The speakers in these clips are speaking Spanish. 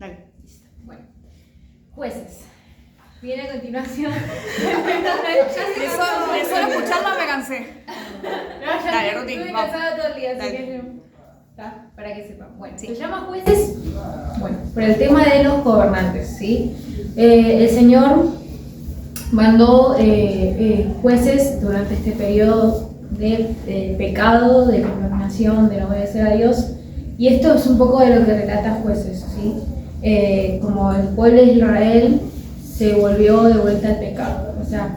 Dale. Listo. Bueno, jueces. Viene a continuación. De solo escucharlo me cansé. Dale, Ruti, Estuve vamos. cansada todo el día, así Dale. que ¿está? Para que sepan. Bueno, Sí. se llama jueces, bueno, por el tema de los gobernantes, ¿sí? El Señor mandó jueces durante este periodo de pecado, de contaminación, de no obedecer a Dios. Y esto es un poco de lo que relata Jueces, ¿sí? Como el pueblo de Israel se volvió de vuelta al pecado. O sea,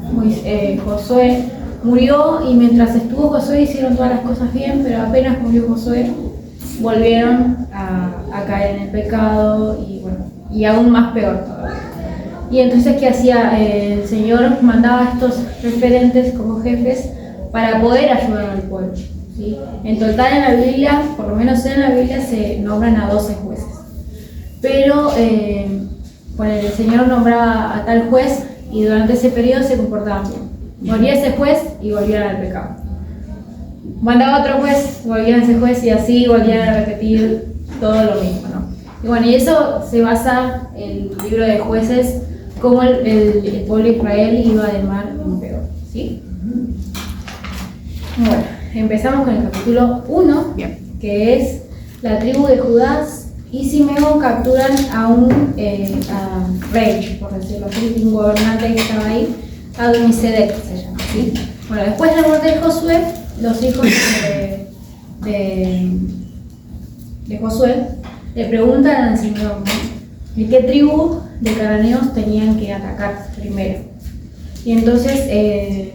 Josué murió y mientras estuvo Josué hicieron todas las cosas bien, pero apenas murió Josué volvieron a caer en el pecado y bueno, y aún más peor todavía. Y entonces, ¿qué hacía? El Señor mandaba a estos referentes como jefes para poder ayudar al pueblo, ¿sí? En total en la Biblia, por lo menos en la Biblia, se nombran a 12 jueces. Pero bueno, el Señor nombraba a tal juez y durante ese periodo se comportaban bien. Moría ese juez y volvían al pecado. Mandaba otro juez, volvían a ese juez y así volvían a repetir todo lo mismo, ¿no? Y bueno, y eso se basa en el libro de Jueces, cómo el pueblo de Israel iba de mal en peor, ¿sí? Bueno, empezamos con el capítulo 1, Bien. que es la tribu de Judá y Simeón capturan a un rey, por decirlo así, un gobernante que estaba ahí, Adonisedec se llama, ¿sí? Bueno, después de la muerte de Josué, los hijos de Josué le preguntan al Señor, ¿no? ¿De qué tribu de cananeos tenían que atacar primero? Y entonces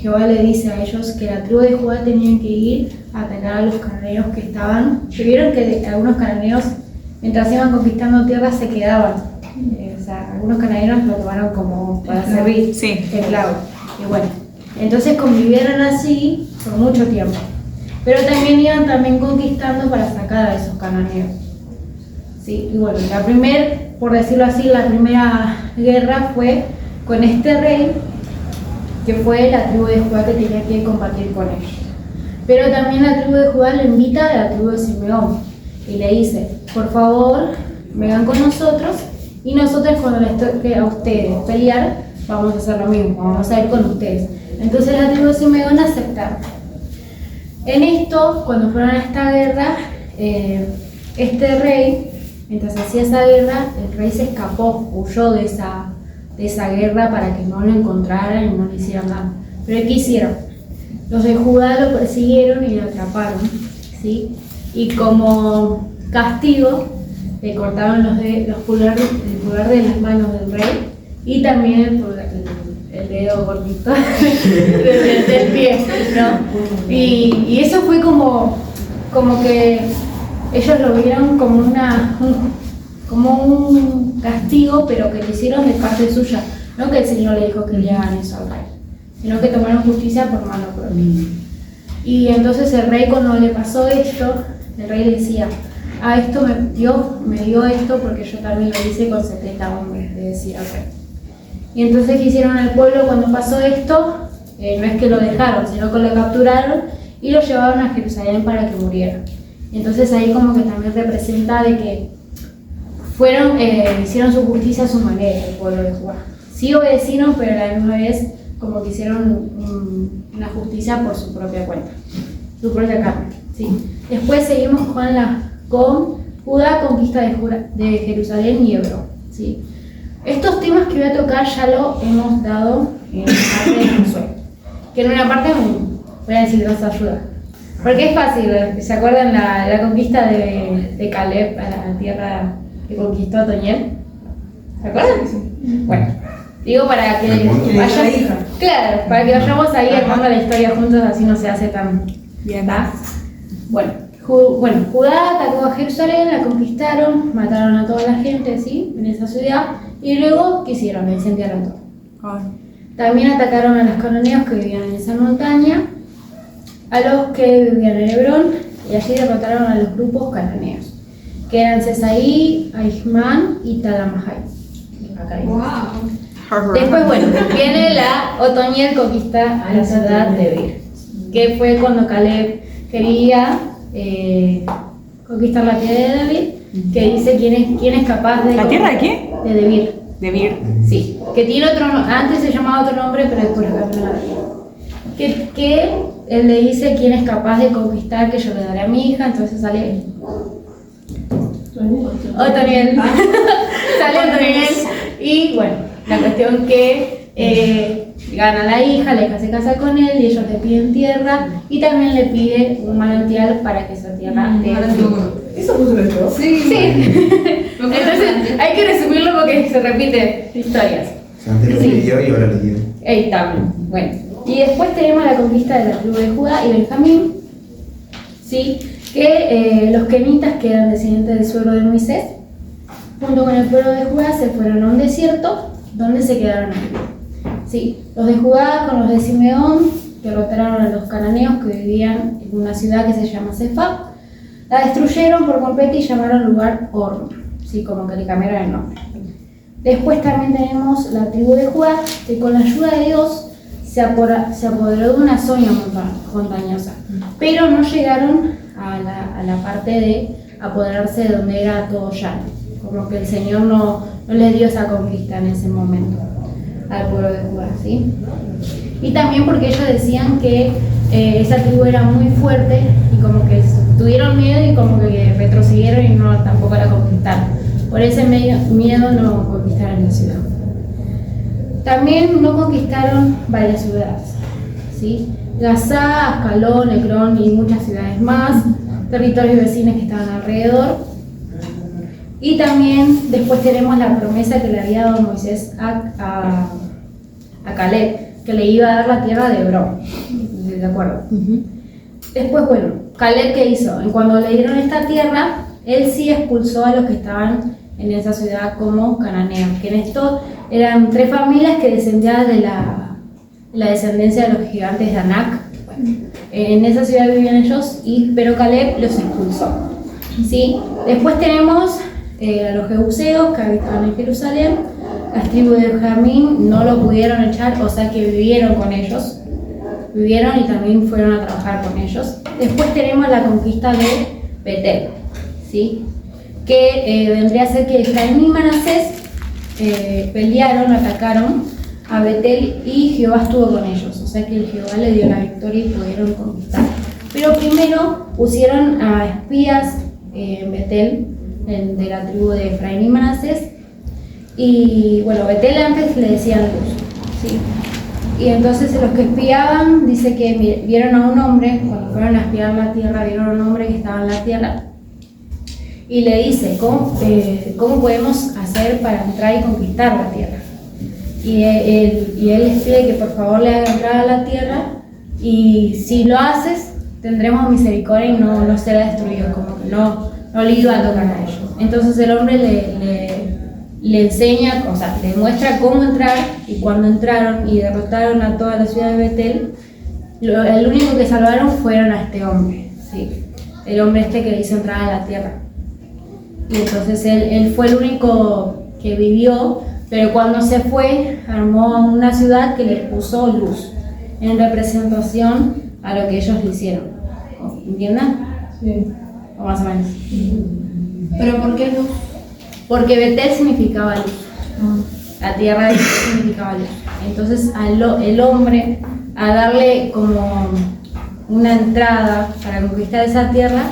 Jehová le dice a ellos que la tribu de Judá tenían que ir a atacar a los cananeos que vieron que algunos cananeos, mientras iban conquistando tierras, se quedaban. O sea, algunos cananeos lo tomaron como para servir, Sí. esclavos. Y bueno, entonces convivieron así por mucho tiempo. Pero también iban conquistando para sacar a esos cananeos. ¿Sí? Y bueno, por decirlo así, la primera guerra fue con este rey, que fue la tribu de Judá que tenía que combatir con ellos. Pero también la tribu de Judá le invita a la tribu de Simeón y le dice, por favor, vengan con nosotros y nosotros cuando les toque a ustedes pelear, vamos a hacer lo mismo, vamos a ir con ustedes. Entonces la tribu de Simeón aceptaron. En esto, cuando fueron a esta guerra, este rey, mientras hacía esa guerra, el rey se escapó, huyó de esa guerra para que no lo encontraran y no le hicieran nada. Pero ¿qué hicieron? Los de Judá lo persiguieron y lo atraparon, ¿sí? Y como castigo, le cortaron el pulgar de las manos del rey y también el dedo gordito del pie, ¿no? Y eso fue como que ellos lo vieron como un castigo, pero que lo hicieron de parte suya, no que el Señor le dijo que le hagan eso al rey, sino que tomaron justicia por mano propia. Y entonces el rey, cuando le pasó esto, el rey decía, Dios me dio esto porque yo también lo hice con 70 hombres, le decía al rey. Y entonces, ¿qué hicieron al pueblo cuando pasó esto? No es que lo dejaron, sino que lo capturaron y lo llevaron a Jerusalén para que muriera. Y entonces ahí como que también representa de que hicieron su justicia a su manera, el pueblo de Judá. Sí obedecieron, pero a la misma vez como que hicieron una justicia por su propia cuenta, su propia carne. ¿Sí? Después seguimos con Judá, conquista de Jerusalén y Hebrón. ¿Sí? Estos temas que voy a tocar ya lo hemos dado en la parte de Josué, que en una parte voy a decir nos ayuda. Porque es fácil, ¿se acuerdan la conquista de Caleb a la tierra que conquistó Otoniel? ¿Se acuerdan? Bueno, digo para que para que vayamos ahí armando la historia juntos, así no se hace tan bien, ¿verdad? Bueno, Judá atacó a Jerusalén, la conquistaron, mataron a toda la gente, ¿sí? En esa ciudad, y luego, ¿qué hicieron? Incendiaron todo. También atacaron a los cananeos que vivían en esa montaña, a los que vivían en Hebrón, y allí derrotaron a los grupos cananeos, que eran Sesaí, Aishman y Talamahai. Después, bueno, viene la Otoniel conquista a la ciudad de Bir, que fue cuando Caleb quería conquistar la tierra de David, que dice quién es capaz de... ¿La tierra de qué? De Debir. Debir. Sí, que tiene otro antes se llamaba otro nombre, pero después lo cambió la que él le dice quién es capaz de conquistar, que yo le daré a mi hija, entonces sale Otoniel. Sale Otoniel. Y bueno, la cuestión que gana la hija se casa con él y ellos le piden tierra y también le pide un manantial para que esa tierra dé fruto. ¿Eso puso el juego? Sí. Entonces hay que resumirlo porque se repite historias. Antes lo pidió y ahora le dio. Ahí está. Bueno. Y después tenemos la conquista de la tribu de Judá y Benjamín, ¿sí? Que los kenitas, que eran descendientes del suegro de Moisés, junto con el pueblo de Judá se fueron a un desierto donde se quedaron ahí. ¿Sí? Los de Judá con los de Simeón derrotaron a los cananeos que vivían en una ciudad que se llama Sefá. La destruyeron por completo y llamaron al lugar Orma, ¿sí? Como que le cambiaron el nombre. Después también tenemos la tribu de Judá, que con la ayuda de Dios se apoderó de una zona montañosa, pero no llegaron a la parte de apoderarse de donde era todo llano, como que el Señor no les dio esa conquista en ese momento al pueblo de Judá, ¿sí? Y también porque ellos decían que esa tribu era muy fuerte y como que tuvieron miedo y como que retrocedieron y tampoco la conquistaron. Por ese miedo no conquistaron la ciudad. También no conquistaron varias ciudades, ¿sí? Gazá, Ascalón, Ecrón y muchas ciudades más, territorios vecinos que estaban alrededor. Y también después tenemos la promesa que le había dado Moisés a Caleb, que le iba a dar la tierra de Hebrón, ¿de acuerdo? Después, bueno, Caleb, ¿qué hizo? Cuando le dieron esta tierra, él sí expulsó a los que estaban en esa ciudad como cananeos, que en esto eran 3 familias que descendían de la descendencia de los gigantes de Anak. Bueno, en esa ciudad vivían ellos, pero Caleb los expulsó, ¿sí? Después tenemos a los jebuseos que habitaban en Jerusalén. Las tribus de Benjamín no lo pudieron echar, o sea que vivieron con ellos. Vivieron y también fueron a trabajar con ellos. Después tenemos la conquista de Betel, ¿sí? Que vendría a ser que Efraín y Manasés atacaron a Betel y Jehová estuvo con ellos. O sea que Jehová le dio la victoria y pudieron conquistar. Pero primero pusieron a espías en Betel, de la tribu de Efraín y Manasés. Y bueno, Betel antes le decían Luz, ¿sí? Y entonces los que espiaban, dice que vieron a un hombre, cuando fueron a espiar la tierra, vieron a un hombre que estaba en la tierra y le dice, ¿cómo podemos hacer para entrar y conquistar la tierra? Y él les pide que por favor le haga entrar a la tierra y si lo haces, tendremos misericordia y no será destruido, como que no le iba a tocar a ellos. Entonces el hombre le enseña, o sea, le muestra cómo entrar, y cuando entraron y derrotaron a toda la ciudad de Betel, el único que salvaron fueron a este hombre, ¿sí? El hombre que le hizo entrar a la tierra. Y entonces él fue el único que vivió, pero cuando se fue, armó una ciudad que le puso Luz, en representación a lo que ellos le hicieron. ¿Entienden? Sí. O más o menos. ¿Pero por qué Luz? Porque Betel significaba luz. La tierra de Betel significaba luz. Entonces el hombre, a darle como una entrada para conquistar esa tierra,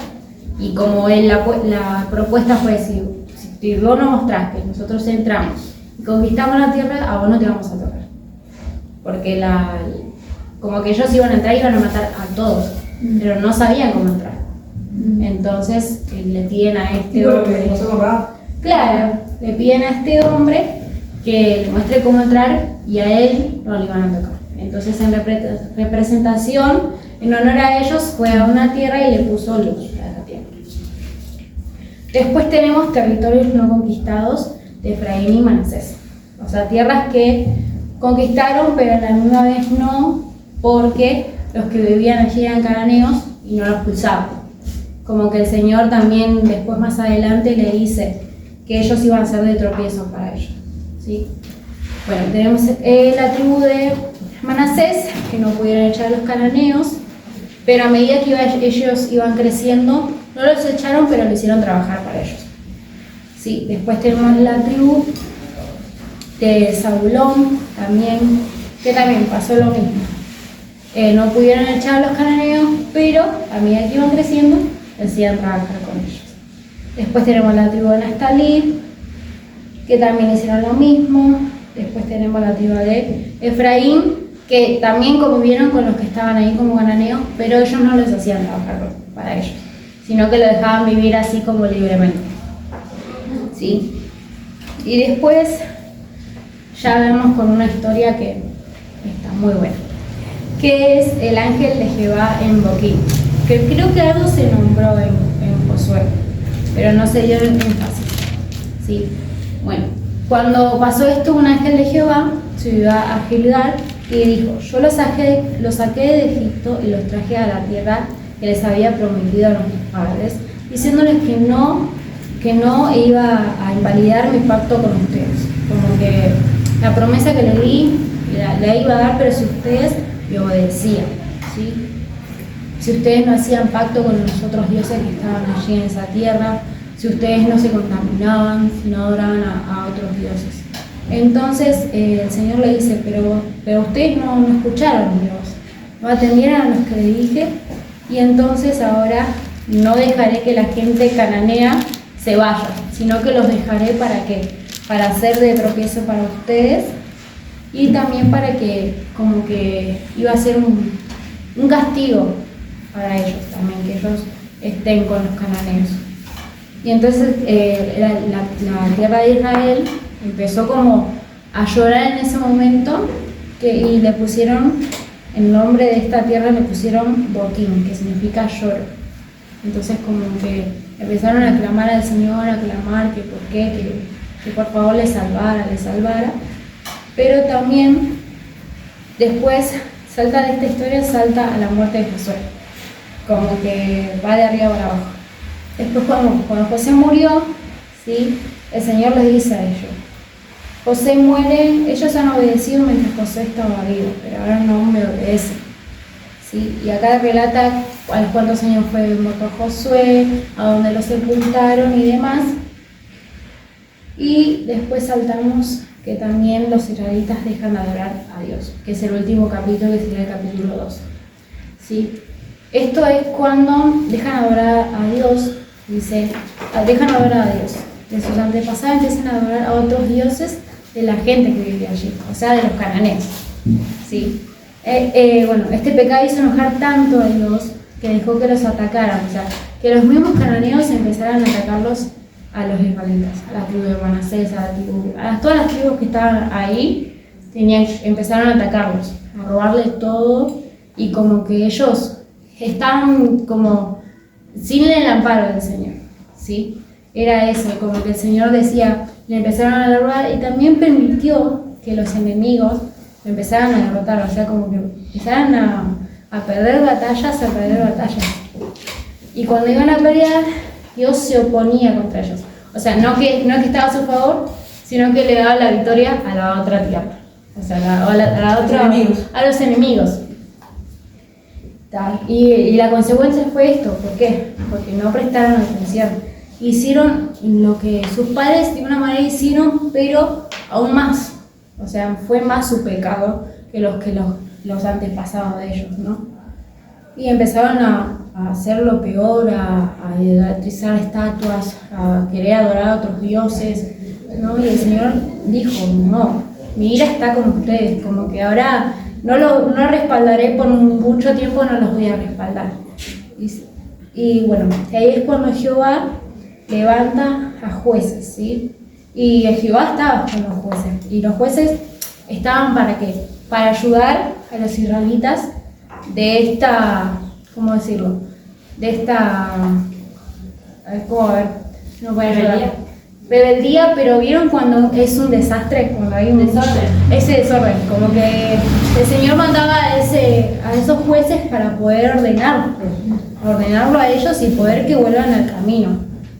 y como la propuesta fue si vos nos mostrás que nosotros entramos y conquistamos la tierra, a vos no te vamos a tocar. Porque como que ellos iban a entrar y iban a matar a todos, pero no sabían cómo entrar. Entonces le piden a este hombre. Claro, le piden a este hombre que le muestre cómo entrar y a él no le iban a tocar. Entonces en representación, en honor a ellos, fue a una tierra y le puso luz a esa tierra. Después tenemos territorios no conquistados de Efraín y Manasés. O sea, tierras que conquistaron, pero a la misma vez no, porque los que vivían allí eran cananeos y no los expulsaban. Como que el Señor también después más adelante le dice que ellos iban a ser de tropiezo para ellos, ¿sí? Bueno, tenemos la tribu de Manasés, que no pudieron echar a los cananeos, pero a medida que ellos iban creciendo, no los echaron, pero lo hicieron trabajar para ellos. Sí, después tenemos la tribu de Zabulón también, que también pasó lo mismo. No pudieron echar a los cananeos, pero a medida que iban creciendo, decían trabajar con ellos. Después tenemos la tribu de Naftalí, que también hicieron lo mismo. Después tenemos la tribu de Efraín, que también convivieron con los que estaban ahí como cananeos, pero ellos no les hacían trabajar para ellos, sino que lo dejaban vivir así como libremente. ¿Sí? Y después ya vemos con una historia que está muy buena, que es el ángel de Jehová en Boquín, que creo que algo se nombró en Josué, pero no se dio el énfasis. ¿Sí? Bueno, cuando pasó esto, un ángel de Jehová subió a Gilgal y dijo: yo los saqué de Egipto y los traje a la tierra que les había prometido a nuestros padres, diciéndoles que no iba a invalidar mi pacto con ustedes, como que la promesa que le di la iba a dar, pero si ustedes me obedecían, ¿sí? Si ustedes no hacían pacto con los otros dioses que estaban allí en esa tierra, si ustedes no se contaminaban, si no adoraban a otros dioses. Entonces el Señor le dice: pero ustedes no escucharon mi voz, no atendieron a los que le dije, y entonces ahora no dejaré que la gente cananea se vaya, sino que los dejaré para hacer de tropiezo para ustedes, y también para que como que iba a ser un castigo para ellos también, que ellos estén con los cananeos. Y entonces la tierra de Israel empezó como a llorar en ese momento, y le pusieron, el nombre de esta tierra le pusieron Boquín, que significa lloro. Entonces como que empezaron a clamar al Señor, a clamar que por qué, que por favor les salvara. Pero también después salta de esta historia, salta a la muerte de Josué, como que va de arriba para abajo. Después cuando José murió, ¿sí? El Señor les dice a ellos: José muere, ellos han obedecido mientras José estaba vivo, pero ahora no me obedecen. ¿Sí? Y acá relata a los cuántos años fue muerto Josué, a dónde lo sepultaron y demás. Y después saltamos que también los israelitas dejan de adorar a Dios, que es el último capítulo, que sería el capítulo 2. ¿Sí? Esto es cuando dejan adorar a Dios, dice, dejan adorar a Dios. De sus antepasados empiezan a adorar a otros dioses de la gente que vivía allí, o sea, de los cananeos. ¿Sí? Bueno, este pecado hizo enojar tanto a Dios que dejó que los atacaran, o sea, que los mismos cananeos empezaran a atacarlos a los israelitas, a la tribu de Manasés, a todas las tribus que estaban ahí, empezaron a atacarlos, a robarles todo, y como que ellos estaban como sin el amparo del Señor, ¿sí? Era eso, como que el Señor decía, le empezaron a robar, y también permitió que los enemigos lo empezaran a derrotar, o sea, como que empezaran a perder batallas, Y cuando iban a pelear, Dios se oponía contra ellos. O sea, no que estaba a su favor, sino que le daba la victoria a la otra tierra. O sea, a los enemigos. Y la consecuencia fue esto. ¿Por qué? Porque no prestaron atención. Hicieron lo que sus padres de una manera hicieron, pero aún más. O sea, fue más su pecado que los antepasados de ellos, ¿no? Y empezaron a hacer lo peor, a idolatrizar estatuas, a querer adorar a otros dioses, ¿no? Y el Señor dijo: no, mi ira está con ustedes, como que ahora no respaldaré por mucho tiempo, no los voy a respaldar. Y bueno, ahí es cuando Jehová levanta a jueces, ¿sí? Y Jehová estaba con los jueces, y los jueces estaban ¿para qué? Para ayudar a los israelitas de esta, ¿cómo decirlo? De esta, ¿cómo a ver? No puede ayudar. Rebeldía, pero vieron cuando es un desastre, cuando hay un desorden, ese desorden, como que el Señor mandaba a esos jueces para poder ordenarlo a ellos y poder que vuelvan al camino.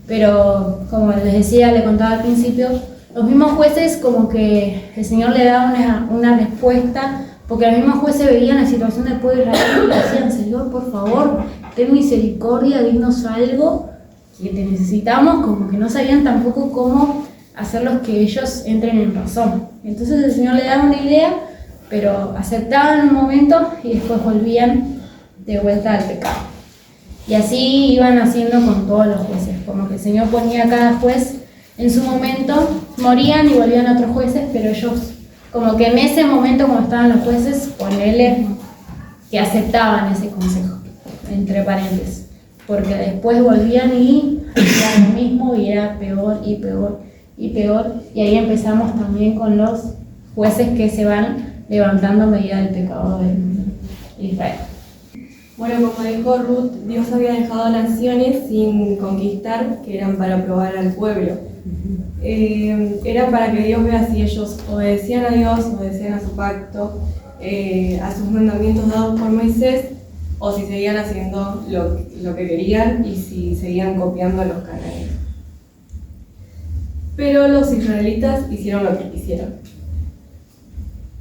Pero como les decía, le contaba al principio, los mismos jueces como que el Señor le daba una respuesta, porque los mismos jueces veían la situación del pueblo de Israel y le decían: Señor, por favor, ten misericordia, dinos algo, que te necesitamos, como que no sabían tampoco cómo hacerlos que ellos entren en razón. Entonces el Señor le daba una idea, pero aceptaban un momento y después volvían de vuelta al pecado. Y así iban haciendo con todos los jueces, como que el Señor ponía a cada juez en su momento, morían y volvían otros jueces, pero ellos, como que en ese momento cuando estaban los jueces, ponele que aceptaban ese consejo, entre paréntesis, porque después volvían y hacían lo mismo y era peor y peor y peor, y ahí empezamos también con los jueces que se van levantando a medida del pecado de Israel. Bueno, como dijo Ruth, Dios había dejado naciones sin conquistar que eran para probar al pueblo. Era para que Dios vea si ellos obedecían a Dios, obedecían a su pacto, a sus mandamientos dados por Moisés, o si seguían haciendo lo que querían y si seguían copiando a los cananeos. Pero los israelitas hicieron lo que quisieron.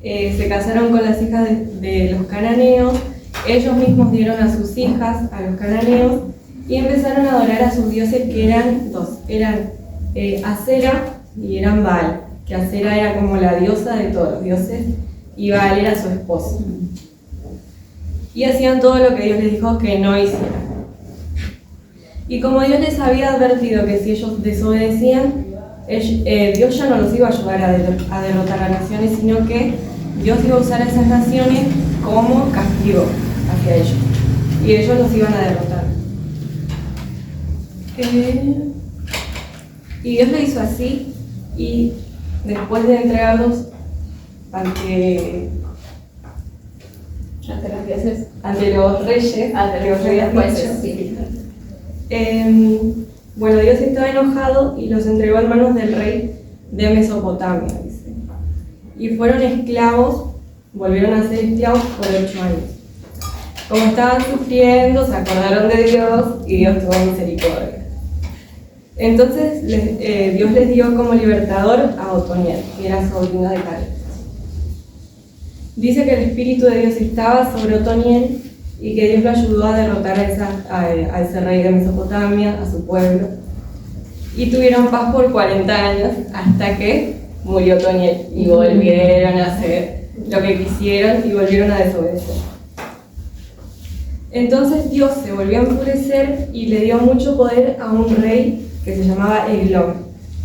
Se casaron con las hijas de los cananeos, ellos mismos dieron a sus hijas a los cananeos y empezaron a adorar a sus dioses, que eran dos, eran Acera y eran Baal, que Acera era como la diosa de todos los dioses y Baal era su esposo. Y hacían todo lo que Dios les dijo que no hicieran. Y como Dios les había advertido que si ellos desobedecían, Dios ya no los iba a ayudar a derrotar a naciones, sino que Dios iba a usar a esas naciones como castigo hacia ellos. Y ellos los iban a derrotar. Y Dios lo hizo así, y después de entregarlos ante los reyes, bueno, Dios estaba enojado y los entregó en manos del rey de Mesopotamia, dice. Y fueron esclavos, volvieron a ser esclavos por 8 años. Como estaban sufriendo, se acordaron de Dios y Dios tuvo misericordia. Entonces Dios les dio como libertador a Otoniel, que era sobrino de Caleb. Dice que el Espíritu de Dios estaba sobre Otoniel y que Dios lo ayudó a derrotar a ese rey de Mesopotamia, a su pueblo. Y tuvieron paz por 40 años hasta que murió Otoniel y volvieron a hacer lo que quisieron y volvieron a desobedecer. Entonces Dios se volvió a enfurecer y le dio mucho poder a un rey que se llamaba Eglón,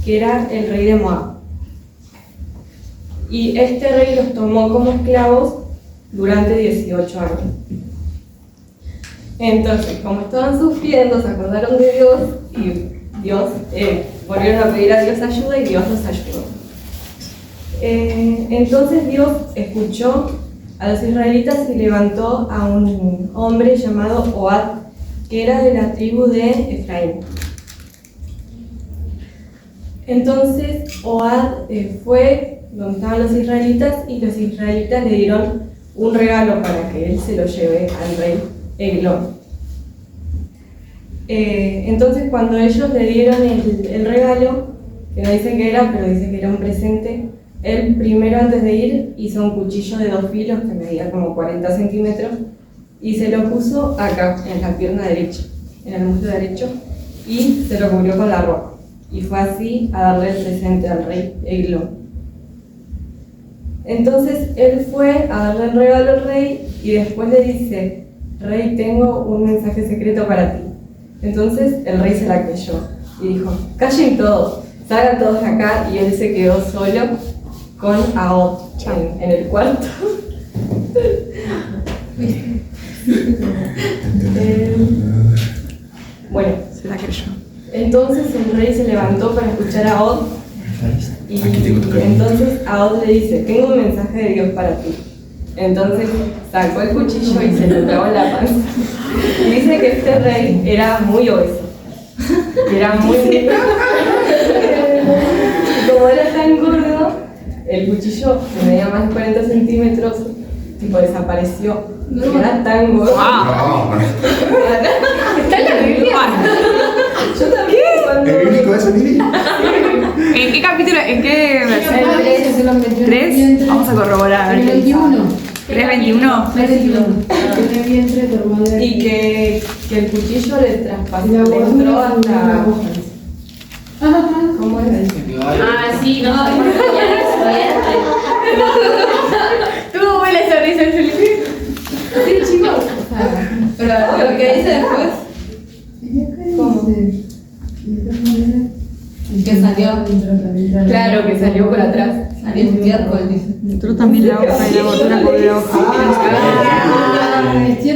que era el rey de Moab. Y este rey los tomó como esclavos durante 18 años. Entonces, como estaban sufriendo, se acordaron de Dios y Dios volvieron a pedir a Dios ayuda y Dios los ayudó. Entonces Dios escuchó a los israelitas y levantó a un hombre llamado Ohad, que era de la tribu de Efraín. Entonces Ohad fue donde estaban los israelitas y los israelitas le dieron un regalo para que él se lo lleve al rey Eglón. Entonces cuando ellos le dieron el regalo, que no dice qué era, pero dice que era un presente, él primero, antes de ir, hizo un cuchillo de 2 filos que medía como 40 centímetros y se lo puso acá, en la pierna derecha, en el muslo derecho, y se lo cubrió con la ropa. Y fue así a darle el presente al rey Eglón. Entonces él fue a darle el regalo al rey y después le dice: Rey, tengo un mensaje secreto para ti. Entonces el rey se la creyó y dijo: callen todos, salgan todos de acá, y él se quedó solo con Ahod en el cuarto. Bueno, Se la creyó. entonces el rey se levantó para escuchar a Ahod y entonces Ahod le dice: tengo un mensaje de Dios para ti. Entonces sacó el cuchillo y se lo clavó en la panza. Y dice que este rey era muy obeso. Era muy... Y como era tan gordo, el cuchillo que medía más de 40 centímetros, tipo desapareció. Era tan gordo. Wow. Está en la Biblia. Yo también cuando... ¿Es bíblico eso, Lili? ¿En qué capítulo? ¿En qué versión? El 3. 3. Vamos a corroborar. El 21. ¿El 3:21. Tiene vientre tu hermano. Y que el cuchillo le traspasó, La le entró gordura hasta... ¿Cómo es? Ah, sí, no, tuvo buena sonrisa el Felipe. Sí, chicos. Pero lo que dice después. ¿Cómo? Que salió. Claro, que salió por atrás. Salió estiércol, dice. Entró también la hoja y la gordura por la hoja.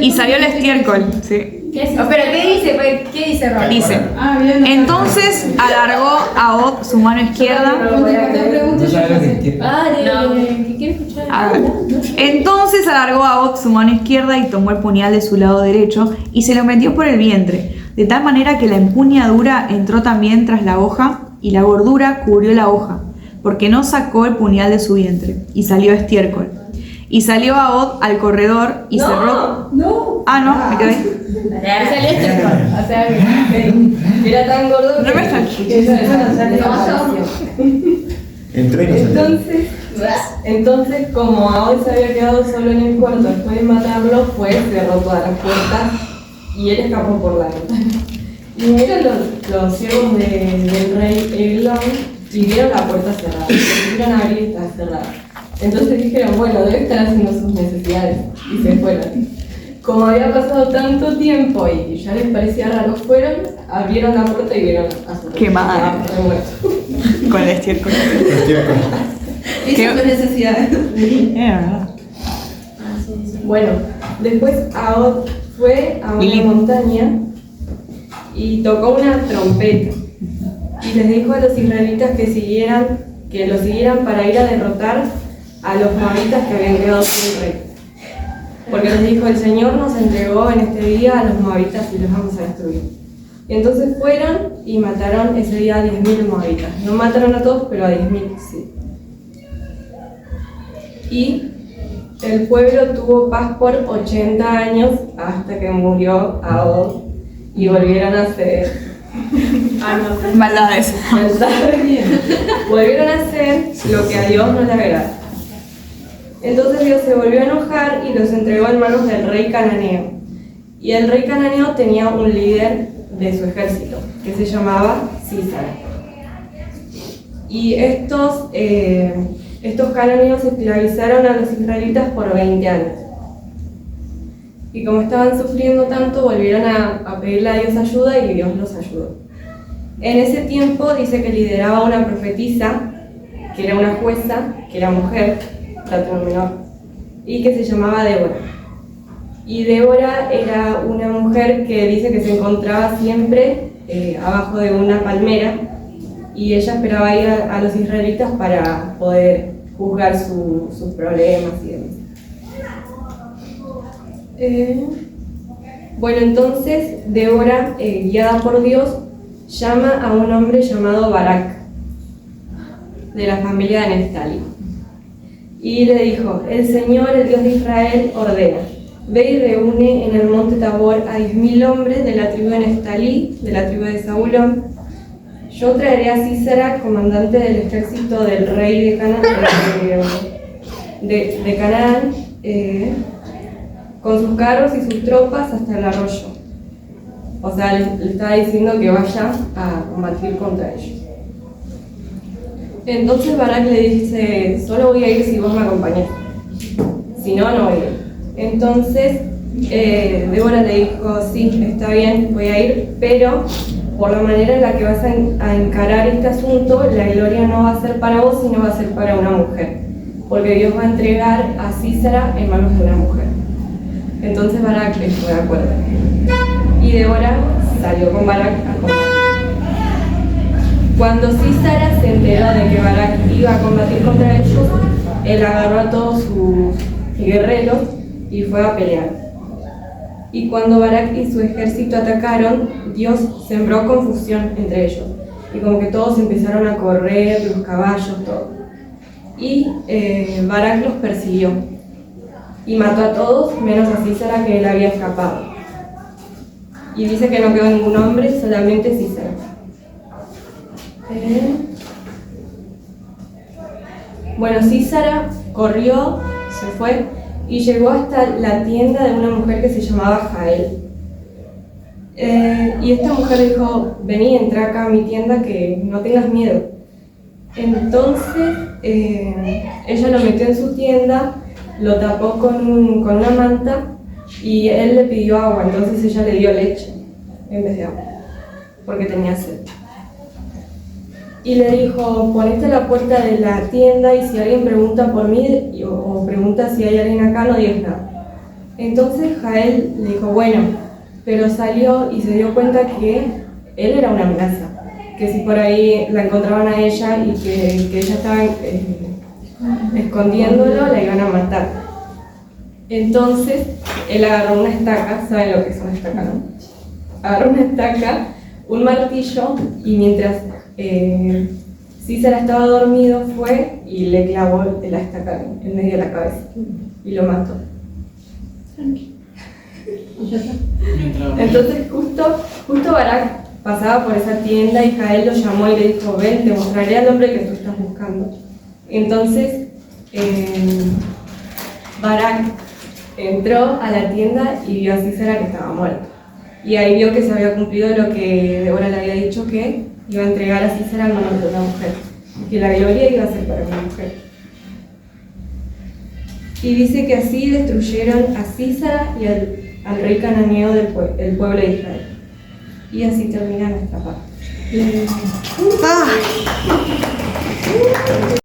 Y salió el estiércol, sí. ¿Qué es? Pero ¿qué dice? Pues, ¿qué dice Rob? Dice, Ah, bien. entonces alargó a Od su mano izquierda. Te pregunto No yo. sabes lo que entiendo. Ah, ¿qué quiere escuchar? Entonces alargó a Od su mano izquierda y tomó el puñal de su lado derecho y se lo metió por el vientre, de tal manera que la empuñadura entró también tras la hoja y la gordura cubrió la hoja, porque no sacó el puñal de su vientre, y salió estiércol. Y salió a Od al corredor y cerró... No. Ah, no, me quedé. Salió este. O sea, que era tan gordo No me está que eso ya desapareció. Entró y no salió. Entonces, como Aod se había quedado solo en el cuarto después de matarlo, cerró todas las puertas y él escapó por la ventana. Y vinieron los siervos del rey Eglon y vieron la puerta cerrada. Quisieron abrir y estaba cerrada. Entonces dijeron, bueno, debe estar haciendo sus necesidades. Y se fueron. Como había pasado tanto tiempo y ya les parecía raro, fueron, abrieron la puerta y vieron a su rey. Quemada. Estaba muerto. Con el estiércol. Estiércol. Hizo tus necesidades. Verdad. Bueno, después Aod fue a una Lili. montaña y tocó una trompeta y les dijo a los israelitas que lo siguieran para ir a derrotar a los moabitas que habían quedado sin rey. Porque les dijo, el Señor nos entregó en este día a los moabitas y los vamos a destruir. Y entonces fueron y mataron ese día a 10.000 moabitas. No mataron a todos, pero a 10.000 sí. Y el pueblo tuvo paz por 80 años hasta que murió Aod y volvieron a ser Maldades. volvieron a hacer lo que a Dios no le agrada. Entonces Dios se volvió a enojar y los entregó en manos del rey cananeo. Y el rey cananeo tenía un líder de su ejército que se llamaba Sísara. Y estos cananeos esclavizaron a los israelitas por 20 años. Y como estaban sufriendo tanto, volvieron a pedirle a Dios ayuda y Dios los ayudó. En ese tiempo dice que lideraba una profetisa, que era una jueza, que era mujer, término menor, y que se llamaba Débora. Y Débora era una mujer que dice que se encontraba siempre abajo de una palmera y ella esperaba ir a los israelitas para poder juzgar sus problemas y demás. Bueno, entonces Débora, guiada por Dios, llama a un hombre llamado Barak, de la familia de Neftali. Y le dijo, el Señor, el Dios de Israel, ordena, ve y reúne en el monte Tabor a 10.000 hombres de la tribu de Neftali, de la tribu de Zabulón. Yo traeré a Sísara, comandante del ejército del rey de Canaán, con sus carros y sus tropas hasta el arroyo. O sea, le estaba diciendo que vaya a combatir contra ellos. Entonces Barak le dice, solo voy a ir si vos me acompañás, si no, no voy a ir. Entonces Débora le dijo, sí, está bien, voy a ir, pero por la manera en la que vas a encarar este asunto, la gloria no va a ser para vos, sino va a ser para una mujer, porque Dios va a entregar a Sísara en manos de una mujer. Entonces Barak estuvo de acuerdo. Y Débora salió con Barak a combatir. Cuando Sísara se enteró de que Barak iba a combatir contra ellos, él agarró a todos sus guerreros y fue a pelear. Y cuando Barak y su ejército atacaron, Dios sembró confusión entre ellos. Y como que todos empezaron a correr, los caballos, todo. Y Barak los persiguió. Y mató a todos, menos a Sísara, que él había escapado. Y dice que no quedó ningún hombre, solamente Sísara. Bueno, Sísara corrió, se fue y llegó hasta la tienda de una mujer que se llamaba Jael. Y esta mujer le dijo, vení, entra acá a mi tienda, que no tengas miedo. Entonces ella lo metió en su tienda, lo tapó con una manta y él le pidió agua, entonces ella le dio leche en vez de agua, porque tenía sed. Y le dijo, ponete a la puerta de la tienda y si alguien pregunta por mí o pregunta si hay alguien acá, no digas nada. Entonces Jael le dijo, bueno, pero salió y se dio cuenta que él era una amenaza, que si por ahí la encontraban a ella y que ella estaba escondiéndolo, la iban a matar. Entonces él agarró una estaca, ¿saben lo que es una estaca, no? Agarró una estaca, un martillo y mientras Císara estaba dormido fue y le clavó la estaca en medio de la cabeza y lo mató. Entonces justo Barak pasaba por esa tienda y Jael lo llamó y le dijo, ven, te mostraré al hombre que tú estás buscando. Entonces Barak entró a la tienda y vio a Císara que estaba muerto. Y ahí vio que se había cumplido lo que Débora le había dicho, que iba a entregar a Císara en manos de una mujer, que la gloria iba a ser para una mujer. Y dice que así destruyeron a Císara y al rey cananeo del pueblo de Israel. Y así termina nuestra parte.